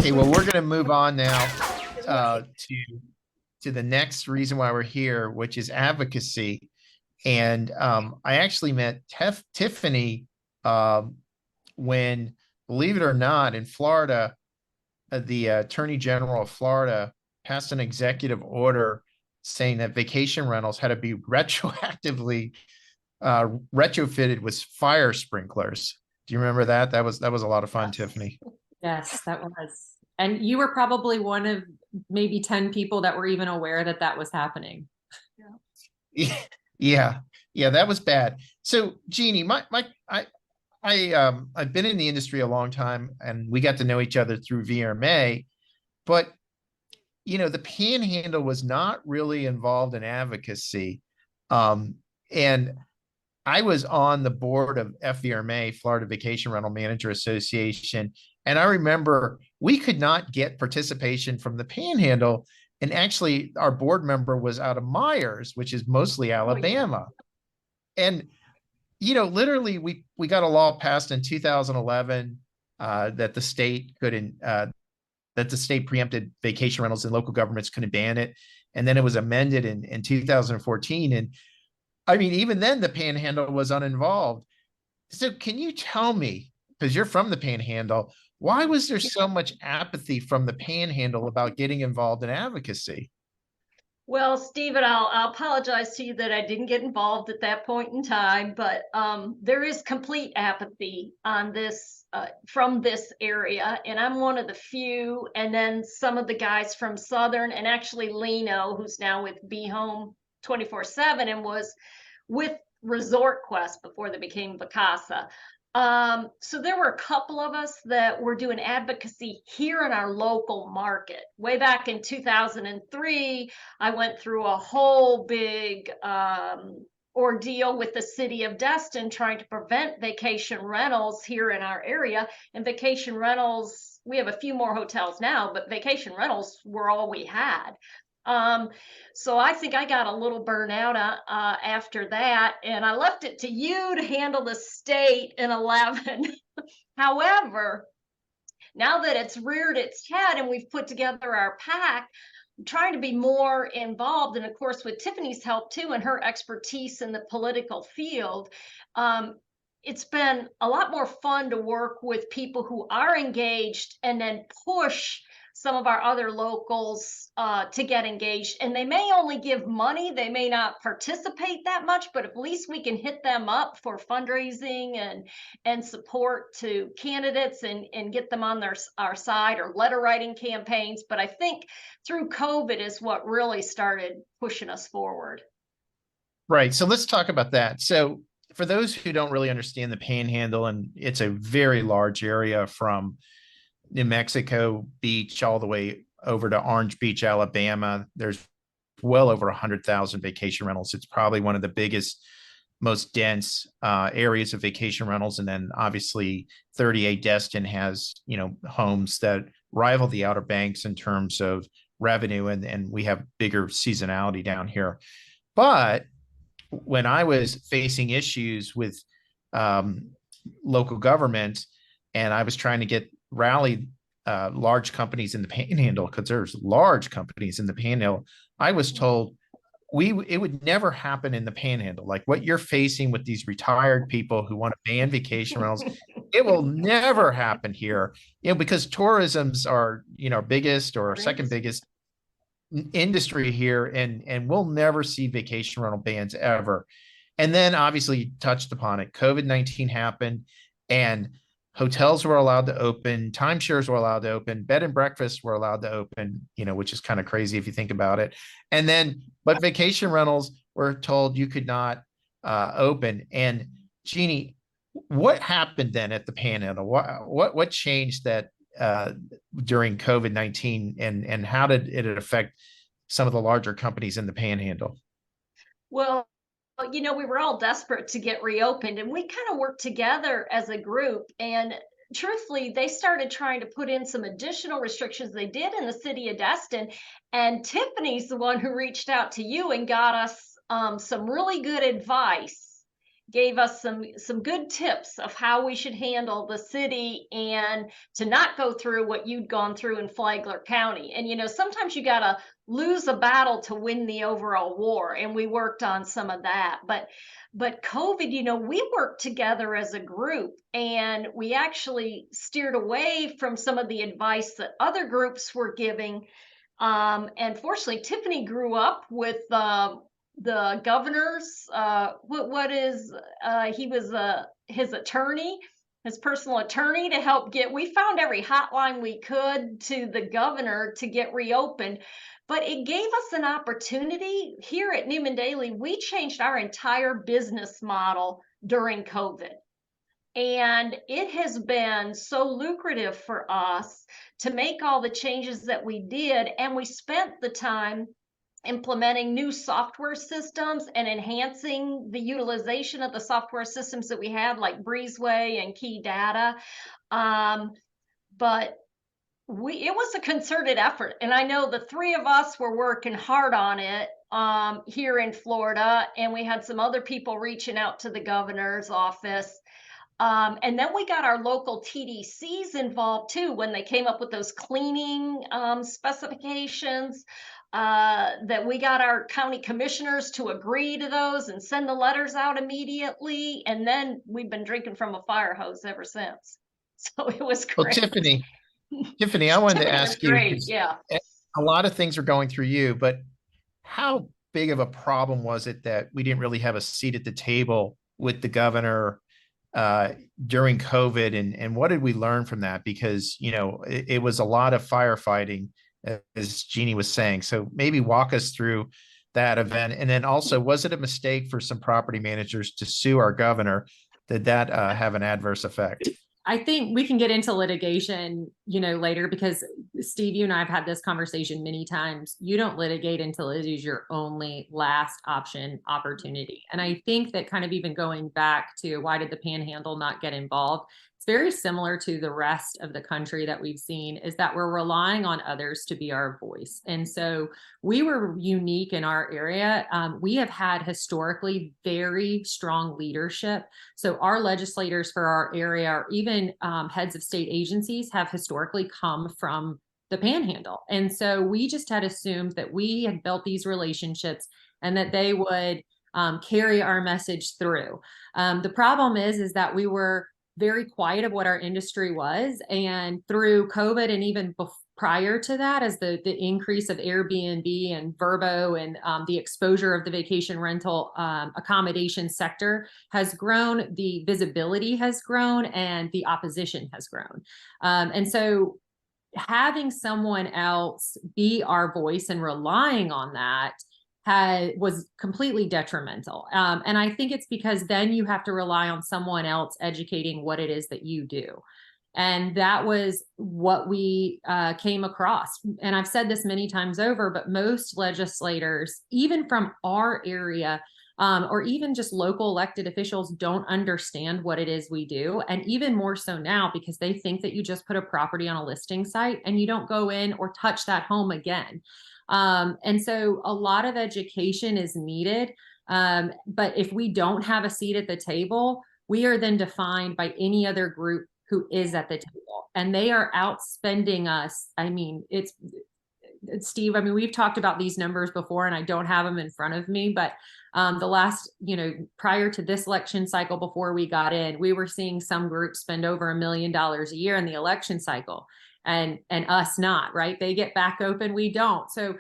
Okay, well, we're going to move on now to the next reason why we're here, which is advocacy. And I actually met Tiffany when, believe it or not, in Florida, the Attorney General of Florida passed an executive order saying that vacation rentals had to be retroactively retrofitted with fire sprinklers. Do you remember that? That was a lot of fun, Yes. Tiffany. Yes, that was. And you were probably one of maybe 10 people that were even aware that that was happening. Yeah, yeah, that was bad. So, Jeannie, I've been in the industry a long time, and we got to know each other through VRMA, but the Panhandle was not really involved in advocacy, and I was on the board of FVRMA, Florida Vacation Rental Manager Association, and I remember we could not get participation from the Panhandle. And actually, our board member was out of Myers, which is mostly Alabama. And literally, we got a law passed in 2011 that the state couldn't that the state preempted vacation rentals and local governments couldn't ban it. And then it was amended in 2014. And I mean, even then, the Panhandle was uninvolved. So can you tell me, because you're from the Panhandle, why was there so much apathy from the Panhandle about getting involved in advocacy? Well, Stephen, I'll apologize to you that I didn't get involved at that point in time, but there is complete apathy on this from this area, and I'm one of the few. And then some of the guys from Southern, and actually Lino, who's now with Be Home 24/7 and was with Resort Quest before they became Vacasa. So there were a couple of us that were doing advocacy here in our local market. Way back in 2003, I went through a whole big ordeal with the city of Destin trying to prevent vacation rentals here in our area. And vacation rentals, we have a few more hotels now, but vacation rentals were all we had. So I think I got a little burnout after that, and I left it to you to handle the state in 11. However, now that it's reared its head and we've put together our pack, I'm trying to be more involved. And of course, with Tiffany's help too, and her expertise in the political field, it's been a lot more fun to work with people who are engaged and then push some of our other locals to get engaged. And they may only give money, they may not participate that much, but at least we can hit them up for fundraising and support to candidates and get them on our side, or letter writing campaigns. But I think through COVID is what really started pushing us forward. Right. So let's talk about that. So for those who don't really understand the Panhandle, and it's a very large area from New Mexico Beach all the way over to Orange Beach, Alabama. There's well over 100,000 vacation rentals. It's probably one of the biggest, most dense areas of vacation rentals. And then obviously 38 Destin has, homes that rival the Outer Banks in terms of revenue. And we have bigger seasonality down here. But when I was facing issues with local government, and I was trying to rally large companies in the Panhandle, because there's large companies in the Panhandle, I was told it would never happen in the Panhandle. Like what you're facing with these retired people who want to ban vacation rentals, it will never happen here. Because tourism's our biggest or second biggest industry here, and we'll never see vacation rental bans ever. And then obviously you touched upon it. COVID-19 happened, and hotels were allowed to open, timeshares were allowed to open, bed and breakfasts were allowed to open, which is kind of crazy if you think about it. And then, but vacation rentals were told you could not open. And Jeannie, what happened then at the Panhandle? What changed that during COVID-19, and how did it affect some of the larger companies in the Panhandle? Well, we were all desperate to get reopened, and we kind of worked together as a group. And truthfully, they started trying to put in some additional restrictions. They did in the city of Destin. And Tiffany's the one who reached out to you and got us some really good advice, gave us some good tips of how we should handle the city and to not go through what you'd gone through in Flagler County. And sometimes you gotta lose a battle to win the overall war, and we worked on some of that. But COVID, we worked together as a group, and we actually steered away from some of the advice that other groups were giving. And fortunately, Tiffany grew up with the governor's he was his attorney, his personal attorney, to help we found every hotline we could to the governor to get reopened. But it gave us an opportunity here at Newman Daily. We changed our entire business model during COVID. And it has been so lucrative for us to make all the changes that we did. And we spent the time implementing new software systems and enhancing the utilization of the software systems that we had, like Breezeway and Key Data. But it was a concerted effort. And I know the three of us were working hard on it here in Florida. And we had some other people reaching out to the governor's office. And then we got our local TDCs involved too, when they came up with those cleaning specifications, that we got our county commissioners to agree to those and send the letters out immediately. And then we've been drinking from a fire hose ever since. So it was great. Well, Tiffany, I wanted to ask you, yeah, a lot of things are going through you, but how big of a problem was it that we didn't really have a seat at the table with the governor during COVID, and what did we learn from that? Because it was a lot of firefighting, as Jeannie was saying. So maybe walk us through that event, and then also, was it a mistake for some property managers to sue our governor? Did that have an adverse effect? I think we can get into litigation, later, because Steve, you and I have had this conversation many times. You don't litigate until it is your only last opportunity. And I think that kind of even going back to why did the Panhandle not get involved? It's very similar to the rest of the country that we've seen, is that we're relying on others to be our voice. And so we were unique in our area. We have had historically very strong leadership. So our legislators for our area, or even heads of state agencies, have historically come from the Panhandle. And so we just had assumed that we had built these relationships and that they would carry our message through. The problem is that we were very quiet of what our industry was. And through COVID, and even prior to that, as the increase of Airbnb and Vrbo and the exposure of the vacation rental accommodation sector has grown, the visibility has grown, and the opposition has grown. And so having someone else be our voice and relying on that was completely detrimental. And I think it's because then you have to rely on someone else educating what it is that you do. And that was what we came across. And I've said this many times over, but most legislators, even from our area, or even just local elected officials, don't understand what it is we do. And even more so now, because they think that you just put a property on a listing site and you don't go in or touch that home again. And so a lot of education is needed. But if we don't have a seat at the table, we are then defined by any other group who is at the table, and they are outspending us. I mean, it's Steve, I mean, we've talked about these numbers before, and I don't have them in front of me, but the last, prior to this election cycle, before we got in, we were seeing some groups spend over $1 million a year in the election cycle, and us not, right? They get back open, we don't. So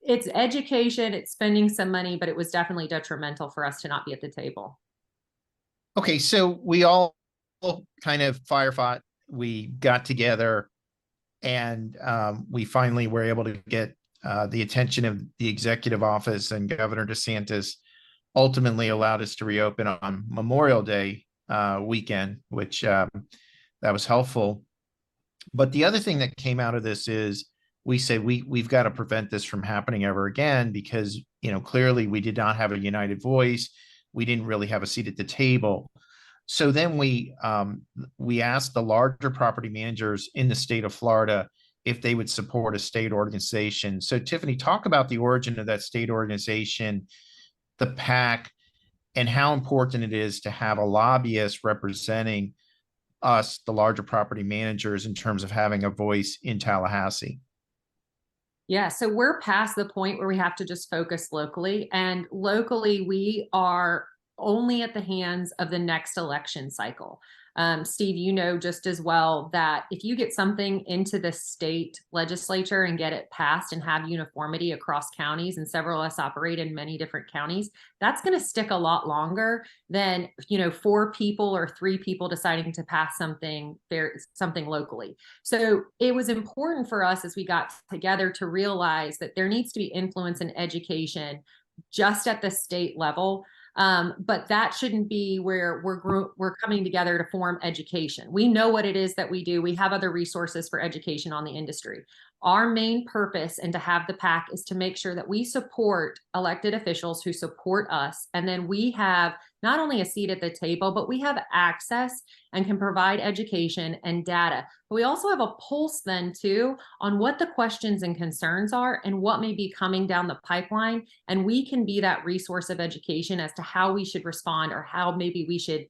it's education, it's spending some money, but it was definitely detrimental for us to not be at the table. Okay, so we all kind of firefought. We got together, and we finally were able to get the attention of the executive office, and Governor DeSantis ultimately allowed us to reopen on Memorial Day weekend, which that was helpful. But the other thing that came out of this is we said we've got to prevent this from happening ever again, because clearly we did not have a united voice. We didn't really have a seat at the table. So then we asked the larger property managers in the state of Florida if they would support a state organization. So Tiffany, talk about the origin of that state organization, the PAC, and how important it is to have a lobbyist representing us, the larger property managers, in terms of having a voice in Tallahassee. Yeah, so we're past the point where we have to just focus locally, and locally we are only at the hands of the next election cycle. Steve, you know just as well that if you get something into the state legislature and get it passed and have uniformity across counties, and several of us operate in many different counties, that's going to stick a lot longer than, 4 people or 3 people deciding to pass something locally. So it was important for us as we got together to realize that there needs to be influence and education just at the state level. But that shouldn't be where we're coming together to form education. We know what it is that we do. We have other resources for education on the industry. Our main purpose and to have the PAC is to make sure that we support elected officials who support us. And then we have not only a seat at the table, but we have access and can provide education and data. But we also have a pulse then too on what the questions and concerns are and what may be coming down the pipeline. And we can be that resource of education as to how we should respond, or how maybe we should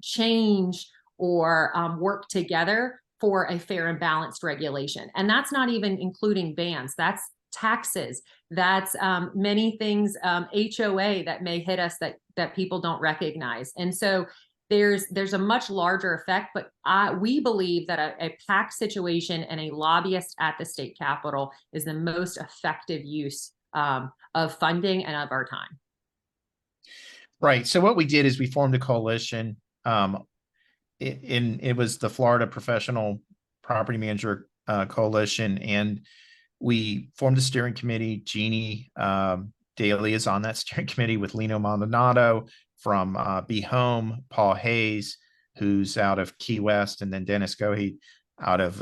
change or work together for a fair and balanced regulation. And that's not even including bans. That's taxes. That's many things, HOA that may hit us that people don't recognize. And so there's a much larger effect, but we believe that a PAC situation and a lobbyist at the state capitol is the most effective use of funding and of our time. Right. So what we did is we formed a coalition. It was the Florida Professional Property Manager Coalition, and we formed a steering committee. Jeannie Daly is on that steering committee with Lino Maldonado from Be Home, Paul Hayes, who's out of Key West, and then Dennis Gohey out of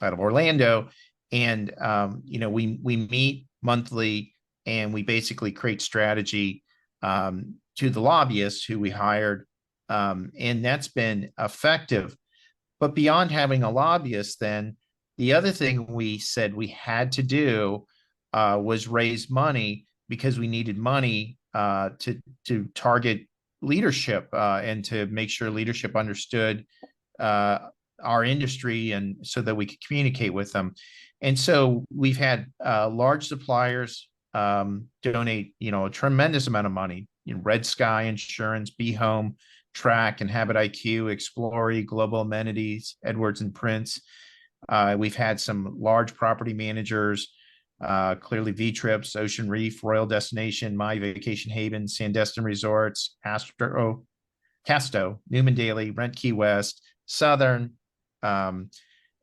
Orlando. And we meet monthly, and we basically create strategy to the lobbyists who we hired. And that's been effective. But beyond having a lobbyist, then the other thing we said we had to do was raise money, because we needed money to target leadership and to make sure leadership understood our industry, and so that we could communicate with them. And so we've had large suppliers donate, a tremendous amount of money. Red Sky Insurance, Be Home, Track, and Habit IQ, Explory, Global Amenities, Edwards and Prince. We've had some large property managers, clearly V-Trips, Ocean Reef, Royal Destination, My Vacation Haven, Sandestin Resorts, Casto, Newman Daily, Rent Key West, Southern. And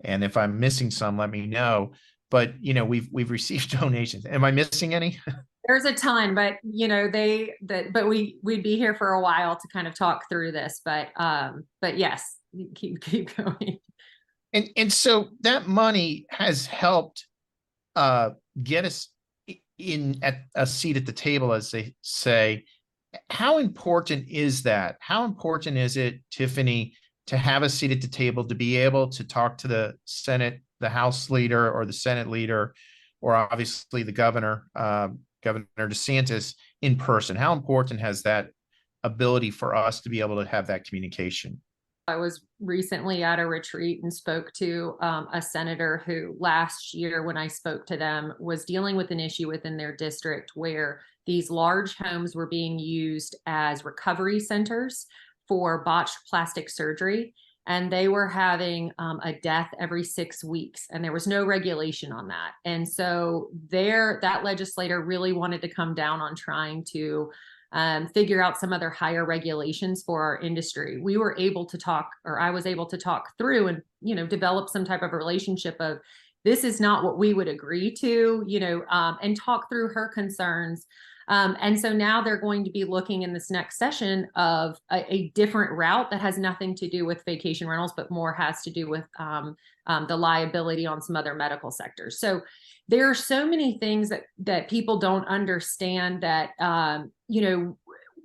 if I'm missing some, let me know. But we've received donations. Am I missing any? There's a ton, but but we'd be here for a while to kind of talk through this. But yes, keep going. And so that money has helped get us in at a seat at the table, as they say. How important is that? How important is it, Tiffany, to have a seat at the table, to be able to talk to the Senate, the House leader, or the Senate leader, or obviously the governor, Governor DeSantis, in person? How important has that ability for us to be able to have that communication? I was recently at a retreat and spoke to a senator who last year, when I spoke to them, was dealing with an issue within their district where these large homes were being used as recovery centers for botched plastic surgery. And they were having a death every 6 weeks, and there was no regulation on that. And so that legislator really wanted to come down on trying to figure out some other higher regulations for our industry. We were able to talk, or I was able to talk through and, develop some type of relationship of, this is not what we would agree to, and talk through her concerns. And so now they're going to be looking in this next session of a different route that has nothing to do with vacation rentals, but more has to do with the liability on some other medical sectors. So there are so many things that people don't understand that,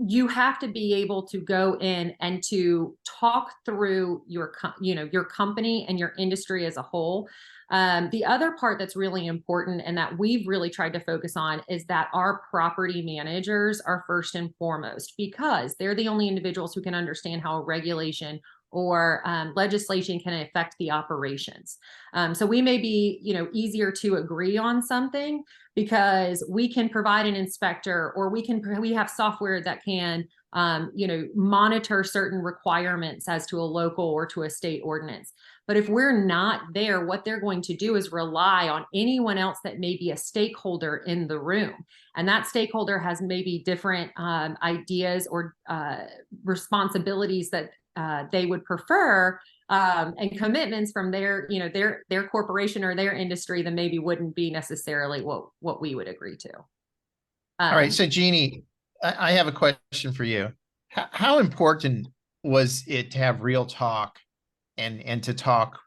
you have to be able to go in and to talk through your company and your industry as a whole. The other part that's really important and that we've really tried to focus on is that our property managers are first and foremost, because they're the only individuals who can understand how a regulation or legislation can affect the operations. So we may be, easier to agree on something because we can provide an inspector, or we have software that can, monitor certain requirements as to a local or to a state ordinance. But if we're not there, what they're going to do is rely on anyone else that may be a stakeholder in the room. And that stakeholder has maybe different ideas or responsibilities that they would prefer, and commitments from their corporation or their industry that maybe wouldn't be necessarily what we would agree to. All right. So Jeannie, I have a question for you. How important was it to have real talk and to talk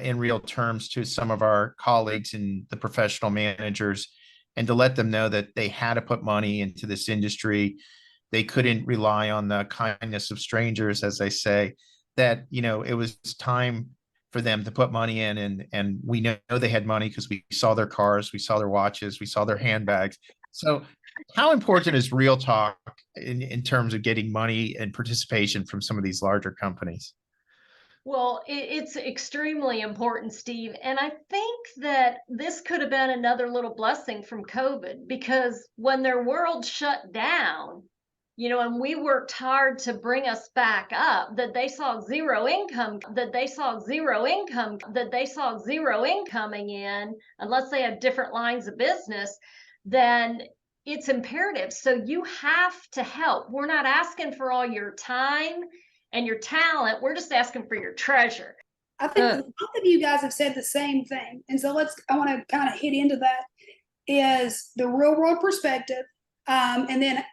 in real terms to some of our colleagues and the professional managers, and to let them know that they had to put money into this industry? They couldn't rely on the kindness of strangers, as I say, that, it was time for them to put money in. And we know they had money because we saw their cars, we saw their watches, we saw their handbags. So how important is real talk in terms of getting money and participation from some of these larger companies? Well, it's extremely important, Steve. And I think that this could have been another little blessing from COVID, because when their world shut down, and we worked hard to bring us back up, that they saw zero income coming in, unless they have different lines of business, then it's imperative. So you have to help. We're not asking for all your time and your talent. We're just asking for your treasure. I think both of you guys have said the same thing. And so I want to kind of hit into that, is the real world perspective. And then,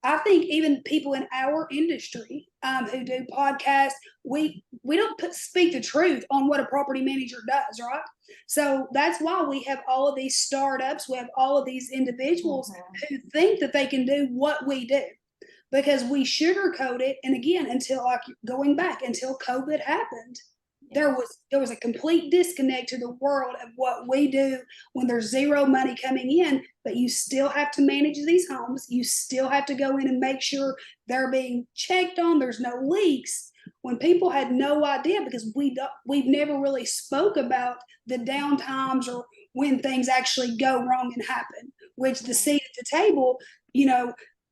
I think even people in our industry who do podcasts, we don't speak the truth on what a property manager does, right? So that's why we have all of these startups. We have all of these individuals who think that they can do what we do, because we sugarcoat it. And again, until COVID happened, there was a complete disconnect to the world of what we do when there's zero money coming in, but you still have to manage these homes. You still have to go in and make sure they're being checked on. There's no leaks. When people had no idea, because we've never really spoke about the down times or when things actually go wrong and happen, which the seat at the table,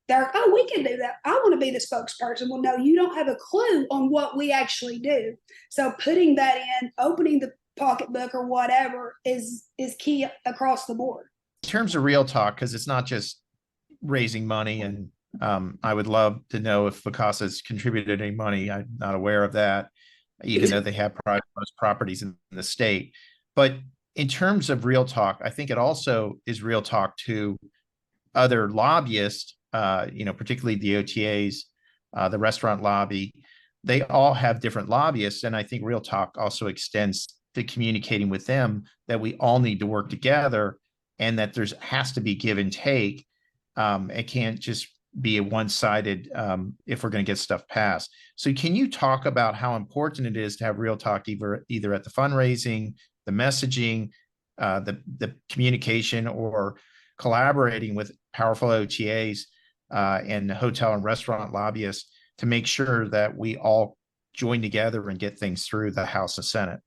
they're like, oh, we can do that. I want to be the spokesperson. Well, no, you don't have a clue on what we actually do. So putting that in, opening the pocketbook or whatever is key across the board. In terms of real talk, because it's not just raising money, and I would love to know if Vacasa's contributed any money. I'm not aware of that, even though they have most properties in the state. But in terms of real talk, I think it also is real talk to other lobbyists, particularly the OTAs, the restaurant lobby. They all have different lobbyists. And I think real talk also extends to communicating with them that we all need to work together, and that has to be give and take. It can't just be a one-sided if we're going to get stuff passed. So can you talk about how important it is to have real talk either at the fundraising, the messaging, the communication, or collaborating with powerful OTAs and hotel and restaurant lobbyists to make sure that we all join together and get things through the House and Senate?